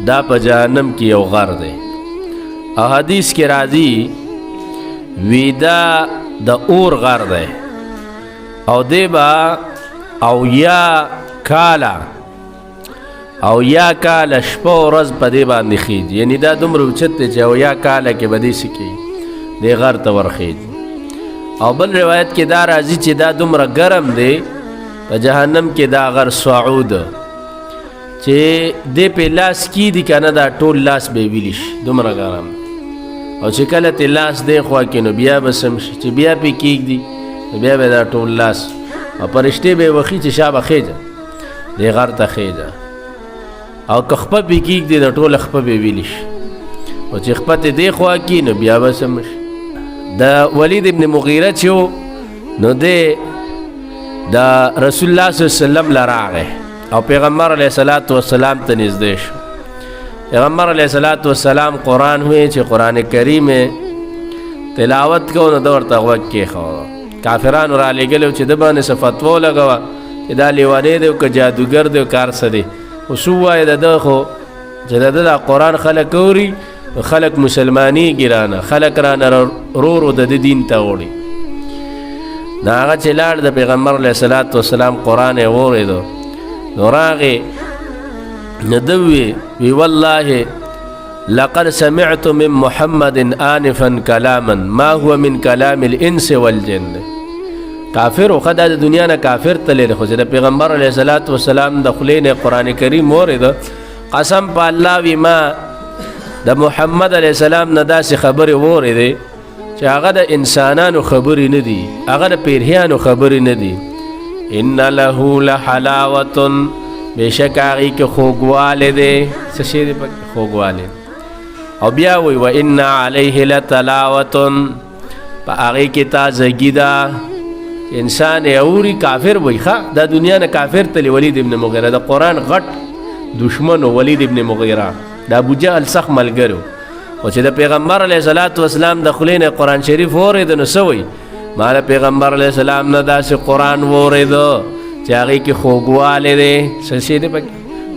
دا په جهنم کې یو غر دی او حدیث کې راځي ویدا د اور غر دی او دی با او یا کالا شپه او ورځ په دې باندې خیږي، یعنی دا دومره اوچت دی چې او یا کاله کې به دې څه کوي دې غر ته ورخیږي. او بل روایت کې دا راځي چې دا دومره ګرم دی په جهنم کې دا غر صعود چې دې په لاس کې دي کنه دا ټول لاس به ویلی شي دومره ګرم. او چې کله ته لاس دی خوا کې نو بیا به سم شي چې بیا پې کېږدي نو بیا به دا ټول لاس او فرشتې به یې وخي چې شابه خېجه دې غر ته خېجه او که خپه پې کېږدي نو ټوله خپه به ویلی شي او چې خپه ته دې خوا کې نو بیا به سم شي. د ولید ابن مغیره چې و نو دی د رسول الله صلی الله علیه وسلم لراغه او پیغمبر علیه الصلاۃ والسلام ته نږدې شو. پیغمبر علیه الصلاۃ والسلام قرآن ہوئے چې قرآن کریم تلاوت کو نو د ورته غوږ کېښوده. کافرانو را لېږلی چې د باندې څه فتوا ولګوه چې دا لیونی دی او که جادوګر دی او کار څه دی. خو څه ووایه د ده خو چې د ده دا قرآن خلک اوري خلک مسلمانېږي رانه خلک رانه ورو د ده دین ته وړي. نو هغه چې لاړ د پیغمبر علیه الصلاۃ والسلام قرآن یې واورېدو نو راغې نو ده وی والله لقد سمعت من محمد آنفا کلاما ما هو من کلام الانس والجن. کافر خو دا د دنیا نه کافر تللی دی خو چې د پیغمبر علیه الصلاۃ والسلام د خولې نه قرآن کریم واورېده قسم په الله وي ما د محمد علیه السلام نه داسې خبرې واورېدې چې هغه د انسانانو خبرې نه دي هغه د پیرهیانو خبرې نه دي. ان له لحلاوة بېشک هغې کې خوږوالی دی څه شی دی پکې خوږوالی. او بیا وایي و ان علیه لتلاوة په هغې کې تازګي ده انسان یې اوري کافر وایي ښه دا دنیا نه کافر تللی ولید ابن مغیره د قرآن غټ دشمن ولید ابن مغیره د ابوجهل سخت ملګری او چې د پیغمبر علیه الصلاۃ والسلام د خولې نه قرآن شریف واورېده نو څه وایي ما د پیغمبر علیه السلام نه داسې قرآن واورېده چې هغې کې خوږوالی دی څه شی دی پکې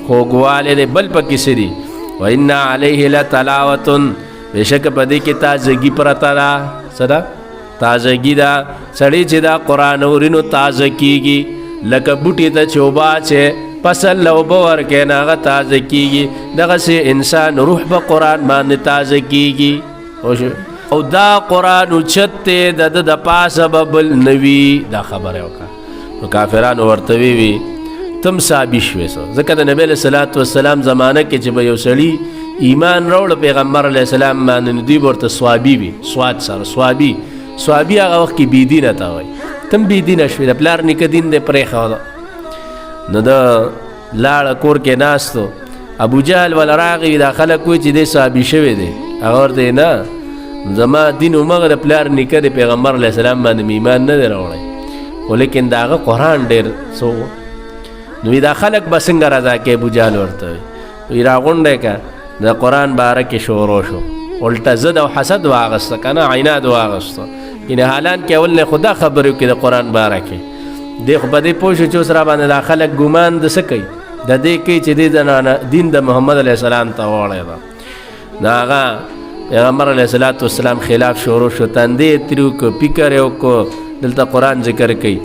خوږوالی دی بل پکې څه دي و ان علیه لتلاوة بېشکه په دې کې تازګي پرته ده څه ده تازګي ده سړی چې دا قرآن اوري نو تازه کېږي لکه بوټي ته چې اوبه اچې فصل له اوبه ورکوې نو هغه تازه کېږي دغسې انسان روح په قرآن باندې تازه کېږي. او دا قرآن اوچت دی د ده د پاسه به بل نه وي دا خبره وکړه. نو کافرانو ورته وی تم صحابي شوې څه ځکه د نبي علیه الصلاۃ والسلام زمانه کې چې به یو سړي ایمان راوړه پیغمبر علیه السلام باندې نو دوی به ورته صوابي وي سواد سره صوابي هغه وخت کې بېدینه ته وایي تم بېدینه شوې د پلار نیکه دین دی پرېښوده. نو د لاړه کور کې ناستو ابوجهل ولا راغی دا خلک وایي چې دی صحابي شوی دی هغه ورته نه زما دین همغه د پلار نیکه د پیغمبر علیه السلام باندې مې ایمان نه دی راوړی خو لیکن د هغه قرآن ډېر څه نو دا خلک به څنګه رضا کوي ابوجهل ورته وایي راغونډی که د قرآن باره کې شروع شو الټه ضد او حسد واغسته که نه عناد واغسته یعنې حالان کې اول نه خو دا خبرې وکړي د قرآن باره کې دی خو په دې پوه شو چې اوس را باندې دا خلک ګمان د څه کوي د دې کوي چې دې دین د محمد علیه السلام ته واړېده. نو هغه پیغمبر علیه الصلاۃ والسلام خلاف شروع شو تندې یې ترې وکړو فکر یې وکړو دلته قرآن ذکر کوي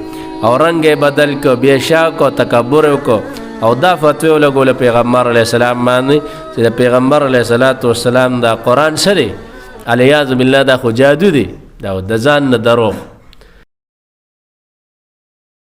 او رنګ یې بدل کړو بې شک او تکبر یې وکړو او دا فتوی ولګوله پیغمبر علیه السلام باندې چې د پیغمبر علیه الصلاۃ والسلام دا قرآن څه دی علیاذ بالله دا خو جادو دی دا د ځان نه دروغ